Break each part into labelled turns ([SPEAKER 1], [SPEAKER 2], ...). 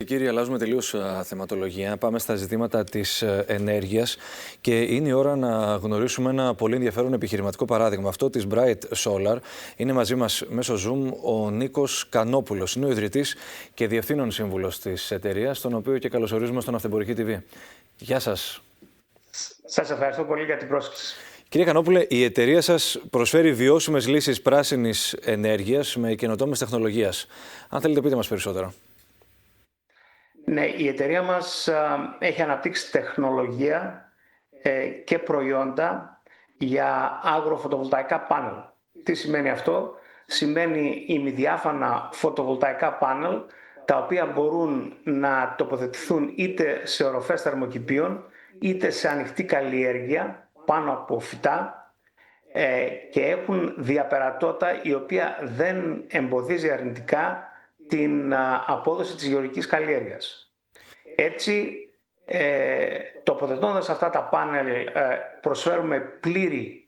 [SPEAKER 1] κύριοι, αλλάζουμε τελείως θεματολογία. Πάμε στα ζητήματα της ενέργειας και είναι η ώρα να γνωρίσουμε ένα πολύ ενδιαφέρον επιχειρηματικό παράδειγμα. Αυτό της Bright Solar. Είναι μαζί μας μέσω Zoom ο Νίκος Κανόπουλος. Είναι ο ιδρυτής και διευθύνων σύμβουλος της εταιρείας, τον οποίο και καλωσορίζουμε στον Αυτεμπορική TV. Γεια σας.
[SPEAKER 2] Σας ευχαριστώ πολύ για την πρόσκληση.
[SPEAKER 1] Κύριε Κανόπουλε, η εταιρεία σας προσφέρει βιώσιμες λύσεις πράσινης ενέργειας με καινοτόμες τεχνολογίες. Αν θέλετε, πείτε μας περισσότερα.
[SPEAKER 2] Ναι, η εταιρεία μας έχει αναπτύξει τεχνολογία και προϊόντα για αγροφωτοβολταϊκά πάνελ. Τι σημαίνει αυτό? Σημαίνει ημιδιάφανα φωτοβολταϊκά πάνελ, τα οποία μπορούν να τοποθετηθούν είτε σε οροφές θερμοκηπίων, είτε σε ανοιχτή καλλιέργεια πάνω από φυτά και έχουν διαπερατότητα η οποία δεν εμποδίζει αρνητικά την απόδοση της γεωργικής καλλιέργειας. Έτσι, τοποθετώντας αυτά τα πάνελ, προσφέρουμε πλήρη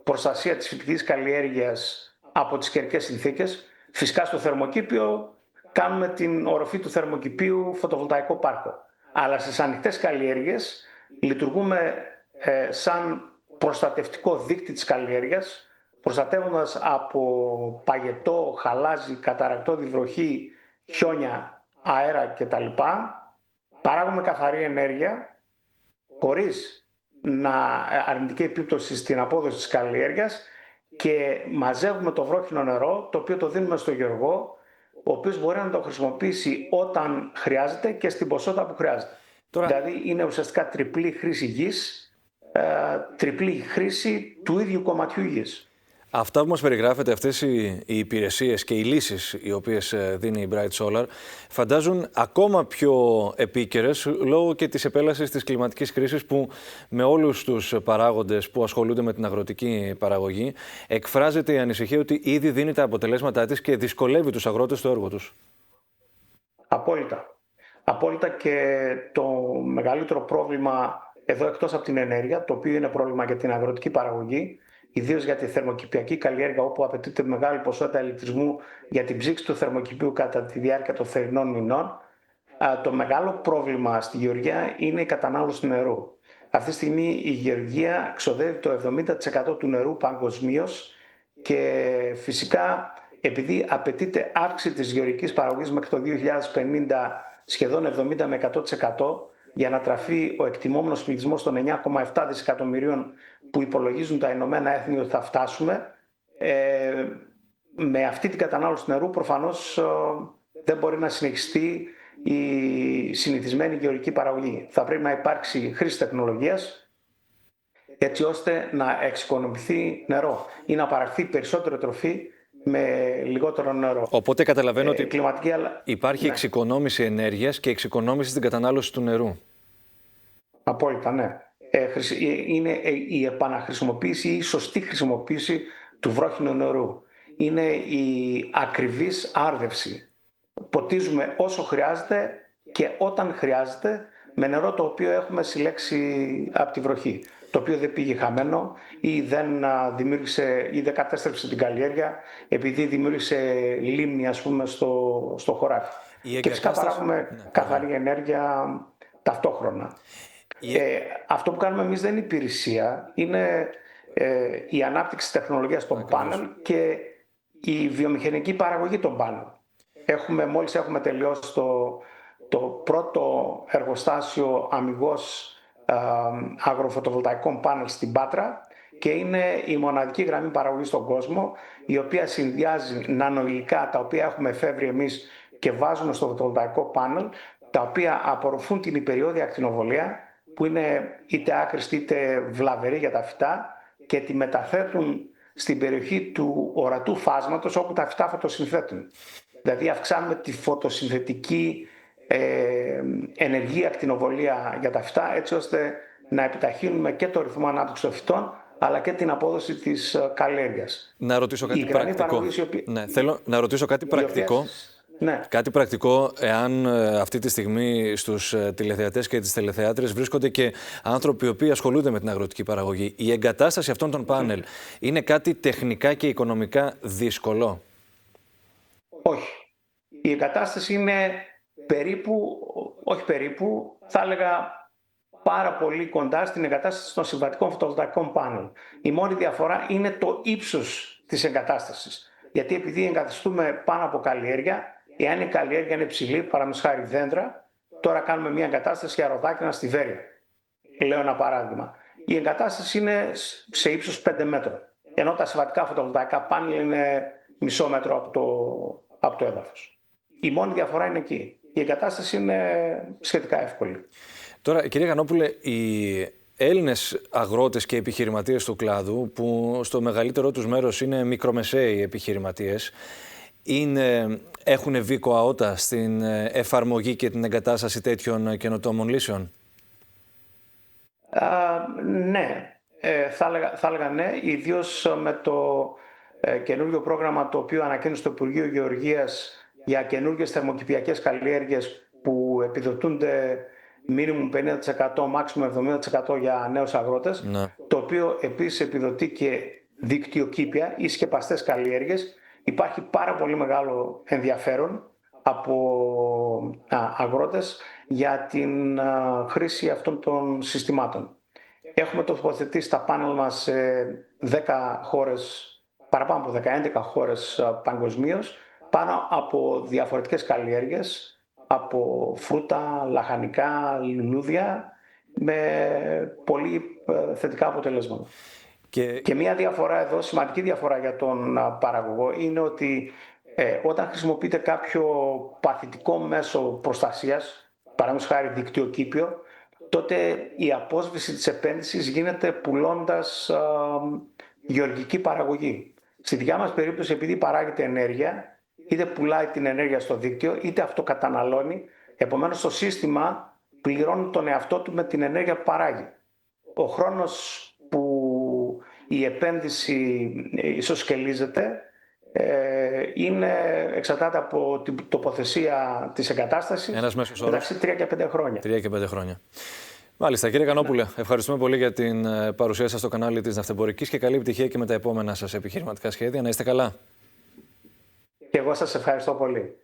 [SPEAKER 2] προστασία της φυτικής καλλιέργειας από τις καιρικές συνθήκες. Φυσικά στο θερμοκήπιο κάνουμε την οροφή του θερμοκηπίου φωτοβολταϊκό πάρκο. Αλλά στις ανοιχτές καλλιέργειες λειτουργούμε σαν προστατευτικό δίκτυ της καλλιέργειας, προστατεύοντας από παγετό, χαλάζι, καταρρακτώδη βροχή, χιόνια, αέρα κτλ. Παράγουμε καθαρή ενέργεια, χωρίς αρνητική επίπτωση στην απόδοση της καλλιέργειας και μαζεύουμε το βρόχινο νερό, το οποίο το δίνουμε στο γεωργό, ο οποίος μπορεί να το χρησιμοποιήσει όταν χρειάζεται και στην ποσότητα που χρειάζεται. Δηλαδή είναι ουσιαστικά τριπλή χρήση γης, τριπλή χρήση του ίδιου κομματιού γης.
[SPEAKER 1] Αυτά που μας περιγράφετε, αυτές οι υπηρεσίες και οι λύσεις οι οποίες δίνει η Bright Solar, φαντάζουν ακόμα πιο επίκαιρες λόγω και της επέλασης της κλιματικής κρίσης που με όλους τους παράγοντες που ασχολούνται με την αγροτική παραγωγή εκφράζεται η ανησυχία ότι ήδη δίνει τα αποτελέσματά της και δυσκολεύει τους αγρότες στο έργο τους.
[SPEAKER 2] Απόλυτα. Απόλυτα, και το μεγαλύτερο πρόβλημα εδώ, εκτός από την ενέργεια, το οποίο είναι πρόβλημα για την αγροτική παραγωγή, ιδίως για τη θερμοκηπιακή καλλιέργεια, όπου απαιτείται μεγάλη ποσότητα ηλεκτρισμού για την ψήξη του θερμοκηπίου κατά τη διάρκεια των θερινών μηνών, το μεγάλο πρόβλημα στη γεωργία είναι η κατανάλωση νερού. Αυτή τη στιγμή η γεωργία ξοδεύει το 70% του νερού παγκοσμίως και φυσικά επειδή απαιτείται αύξηση της γεωργικής παραγωγής μέχρι το 2050 σχεδόν 70 με 100%, για να τραφεί ο εκτιμόμενος πληθυσμός των 9,7 δισεκατομμυρίων που υπολογίζουν τα Ηνωμένα Έθνη ότι θα φτάσουμε, με αυτή την κατανάλωση νερού προφανώς δεν μπορεί να συνεχιστεί η συνηθισμένη γεωργική παραγωγή. Θα πρέπει να υπάρξει χρήση τεχνολογίας έτσι ώστε να εξοικονομηθεί νερό ή να παραχθεί περισσότερο τροφή με λιγότερο νερό.
[SPEAKER 1] Οπότε καταλαβαίνω ότι υπάρχει εξοικονόμηση ενέργειας και εξοικονόμηση στην κατανάλωση του νερού.
[SPEAKER 2] Απόλυτα, ναι. Είναι η επαναχρησιμοποίηση ή η σωστή χρησιμοποίηση του βρόχινου νερού. Είναι η ακριβής άρδευση. Ποτίζουμε όσο χρειάζεται και όταν χρειάζεται με νερό το οποίο έχουμε συλλέξει από τη βροχή, το οποίο δεν πήγε χαμένο ή δεν δημιούργησε ή δεν κατέστρεψε την καλλιέργεια επειδή δημιούργησε λίμνη, ας πούμε, στο χωράφι. Και φυσικά παράγουμε καθαρή ενέργεια ταυτόχρονα. Αυτό που κάνουμε εμείς δεν είναι υπηρεσία, είναι η ανάπτυξη τεχνολογίας των πάνελ και η βιομηχανική παραγωγή των πάνελ. Μόλις έχουμε τελειώσει το πρώτο εργοστάσιο αμιγώς αγροφωτοβολταϊκών πάνελ στην Πάτρα και είναι η μοναδική γραμμή παραγωγής στον κόσμο, η οποία συνδυάζει νανοηλικά τα οποία έχουμε εφεύρει εμείς και βάζουμε στο φωτοβολταϊκό πάνελ, τα οποία απορροφούν την υπεριόδια ακτινοβολία που είναι είτε άχρηστη είτε βλαβερή για τα φυτά και τη μεταθέτουν στην περιοχή του ορατού φάσματος όπου τα φυτά φωτοσυνθέτουν. Δηλαδή αυξάνουμε τη φωτοσυνθετική ενεργή ακτινοβολία για τα φυτά, έτσι ώστε να επιταχύνουμε και το ρυθμό ανάπτυξης των φυτών αλλά και την απόδοση της καλλιέργειας.
[SPEAKER 1] Να ρωτήσω κάτι πρακτικό. Θέλω να ρωτήσω κάτι πρακτικό.
[SPEAKER 2] Ναι.
[SPEAKER 1] Κάτι πρακτικό, εάν αυτή τη στιγμή στους τηλεθεατές και τις τηλεθεάτρες βρίσκονται και άνθρωποι οι οποίοι ασχολούνται με την αγροτική παραγωγή, η εγκατάσταση αυτών των πάνελ είναι κάτι τεχνικά και οικονομικά δύσκολο?
[SPEAKER 2] Όχι. Η εγκατάσταση είναι θα έλεγα πάρα πολύ κοντά στην εγκατάσταση των συμβατικών φωτοβολταϊκών πάνελ. Η μόνη διαφορά είναι το ύψος της εγκατάστασης. Γιατί επειδή εγκαθιστούμε πάνω από καλλιέργεια, εάν η καλλιέργεια είναι ψηλή, παραδείγματος χάρη δέντρα, τώρα κάνουμε μια εγκατάσταση για ροδάκινα στη Βέρεια. Λέω ένα παράδειγμα. Η εγκατάσταση είναι σε ύψος 5 μέτρων. Ενώ τα συμβατικά φωτοβολταϊκά πάνελ είναι μισό μέτρο από το έδαφος. Η μόνη διαφορά είναι εκεί. Η εγκατάσταση είναι σχετικά εύκολη.
[SPEAKER 1] Τώρα, κύριε Γανόπουλε, οι Έλληνες αγρότες και επιχειρηματίες του κλάδου, που στο μεγαλύτερό τους μέρος είναι μικρομεσαίοι επιχειρηματίες, έχουν βίκο αότα στην εφαρμογή και την εγκατάσταση τέτοιων καινοτόμων λύσεων?
[SPEAKER 2] Ναι, θα έλεγα ναι, ιδίως με το καινούργιο πρόγραμμα το οποίο ανακοίνωσε το Υπουργείο Γεωργίας για καινούργιες θερμοκηπιακές καλλιέργειες που επιδοτούνται minimum 50%, maximum 70% για νέους αγρότες, ναι. Το οποίο επίσης επιδοτεί και δικτυοκήπια ή σκεπαστές καλλιέργειες. Υπάρχει πάρα πολύ μεγάλο ενδιαφέρον από αγρότες για την χρήση αυτών των συστημάτων. Έχουμε τοποθετήσει τα πάνελ μας σε 10 χώρες, παραπάνω από 11 χώρες παγκοσμίως, πάνω από διαφορετικές καλλιέργειες, από φρούτα, λαχανικά, λουλούδια, με πολύ θετικά αποτελέσματα. Και μια διαφορά εδώ, σημαντική διαφορά για τον παραγωγό, είναι ότι όταν χρησιμοποιείτε κάποιο παθητικό μέσο προστασίας, παραδείγματος χάρη δικτυοκήπιο, τότε η απόσβεση της επένδυσης γίνεται πουλώντας γεωργική παραγωγή. Στη δικιά μας περίπτωση, επειδή παράγεται ενέργεια, είτε πουλάει την ενέργεια στο δίκτυο, είτε αυτοκαταναλώνει, επομένως το σύστημα πληρώνει τον εαυτό του με την ενέργεια που παράγει. Ο χρόνος που η επένδυση ισοσκελίζεται εξαρτάται από την τοποθεσία της εγκατάστασης, μεταξύ 3 και 5 χρόνια.
[SPEAKER 1] 3 και 5 χρόνια. Μάλιστα, κύριε Γανόπουλε, ευχαριστούμε πολύ για την παρουσία σας στο κανάλι της Ναυτεμπορικής και καλή επιτυχία και με τα επόμενα σας επιχειρηματικά σχέδια. Να είστε καλά.
[SPEAKER 2] Και εγώ σας ευχαριστώ πολύ.